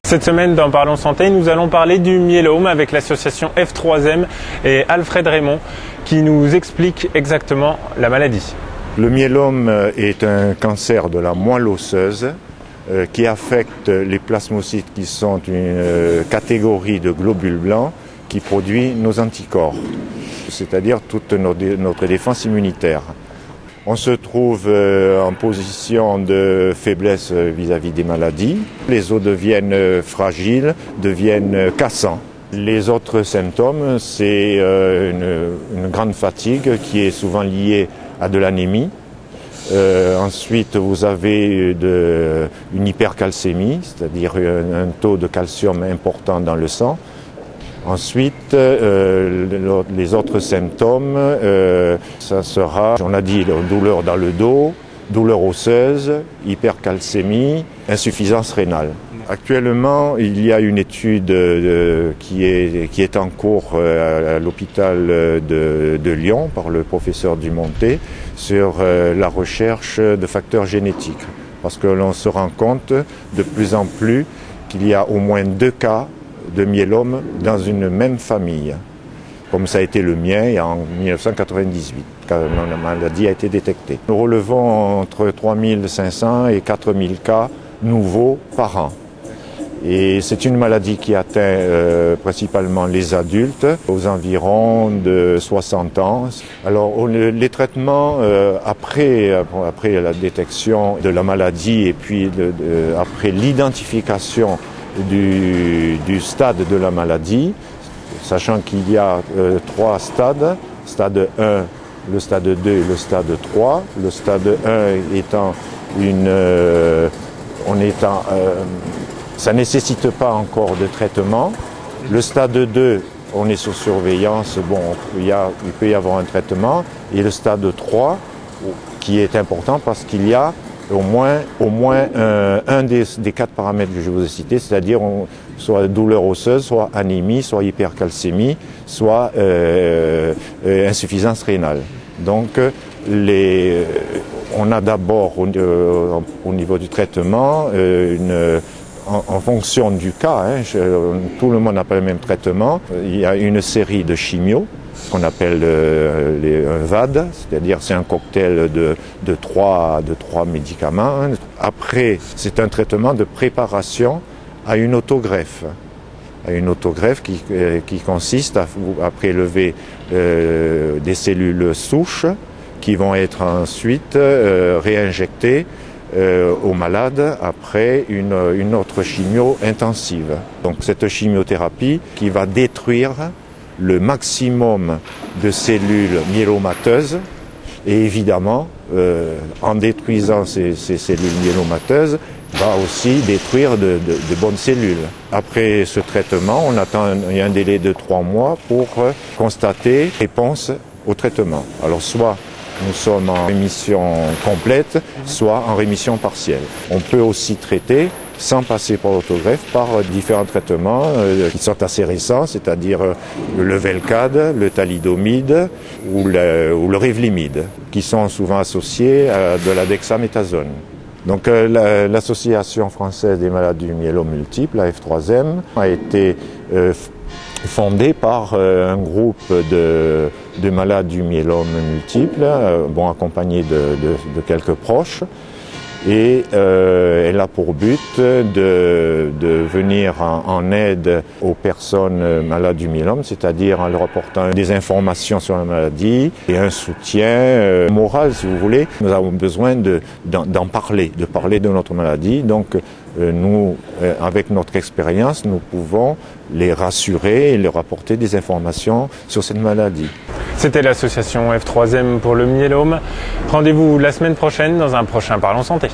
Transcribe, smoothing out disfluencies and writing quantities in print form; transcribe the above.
Cette semaine, dans Parlons Santé, nous allons parler du myélome avec l'association F3M et Alfred Raymond qui nous explique exactement la maladie. Le myélome est un cancer de la moelle osseuse qui affecte les plasmocytes qui sont une catégorie de globules blancs qui produit nos anticorps, c'est-à-dire toute notre défense immunitaire. On se trouve en position de faiblesse vis-à-vis des maladies. Les os deviennent fragiles, deviennent cassants. Les autres symptômes, c'est une grande fatigue qui est souvent liée à de l'anémie. Ensuite, vous avez une hypercalcémie, c'est-à-dire un taux de calcium important dans le sang. Ensuite, les autres symptômes, ça sera, on a dit, douleur dans le dos, douleur osseuse, hypercalcémie, insuffisance rénale. Actuellement, il y a une étude qui est en cours à l'hôpital de Lyon par le professeur Dumonté sur la recherche de facteurs génétiques. Parce que l'on se rend compte de plus en plus qu'il y a au moins 2 cas de myélome dans une même famille, comme ça a été le mien en 1998, quand la maladie a été détectée. Nous relevons entre 3500 et 4000 cas nouveaux par an. Et c'est une maladie qui atteint principalement les adultes, aux environs de 60 ans. Alors les traitements après la détection de la maladie et puis après l'identification du stade de la maladie, sachant qu'il y a 3 stades, stade 1, le stade 2 et le stade 3. Le stade 1 étant ça ne nécessite pas encore de traitement. Le stade 2, on est sous surveillance, bon, il peut y avoir un traitement. Et le stade 3, qui est important parce qu'il y a au moins un des 4 paramètres que je vous ai cités, c'est-à-dire soit douleur osseuse, soit anémie, soit hypercalcémie, soit insuffisance rénale. Donc on a d'abord au niveau du traitement en fonction du cas, tout le monde n'a pas le même traitement. Il y a une série de chimios qu'on appelle un VAD, c'est-à-dire c'est un cocktail de 3 médicaments. Après, c'est un traitement de préparation à une autogreffe. À une autogreffe qui consiste à prélever des cellules souches qui vont être ensuite réinjectées aux malades après une autre chimio intensive. Donc cette chimiothérapie qui va détruire le maximum de cellules myélomateuses et évidemment, en détruisant ces cellules myélomateuses, va aussi détruire de bonnes cellules. Après ce traitement, il y a un délai de 3 mois pour constater réponse au traitement. Alors soit nous sommes en rémission complète, soit en rémission partielle. On peut aussi traiter, sans passer par l'autogreffe, par différents traitements qui sont assez récents, c'est-à-dire le Velcade, le thalidomide ou le Revlimid, qui sont souvent associés à de la dexaméthasone. Donc l'Association française des maladies du myélome multiple, la F3M, a été fondée par un groupe de malades du myélome multiple, accompagné de quelques proches. Et elle a pour but de venir en aide aux personnes malades du myélome, c'est-à-dire en leur apportant des informations sur la maladie et un soutien moral, si vous voulez. Nous avons besoin d'en parler, de parler de notre maladie. Donc nous, avec notre expérience, nous pouvons les rassurer et leur apporter des informations sur cette maladie. C'était l'association F3M pour le myélome. Rendez-vous la semaine prochaine dans un prochain Parlons Santé.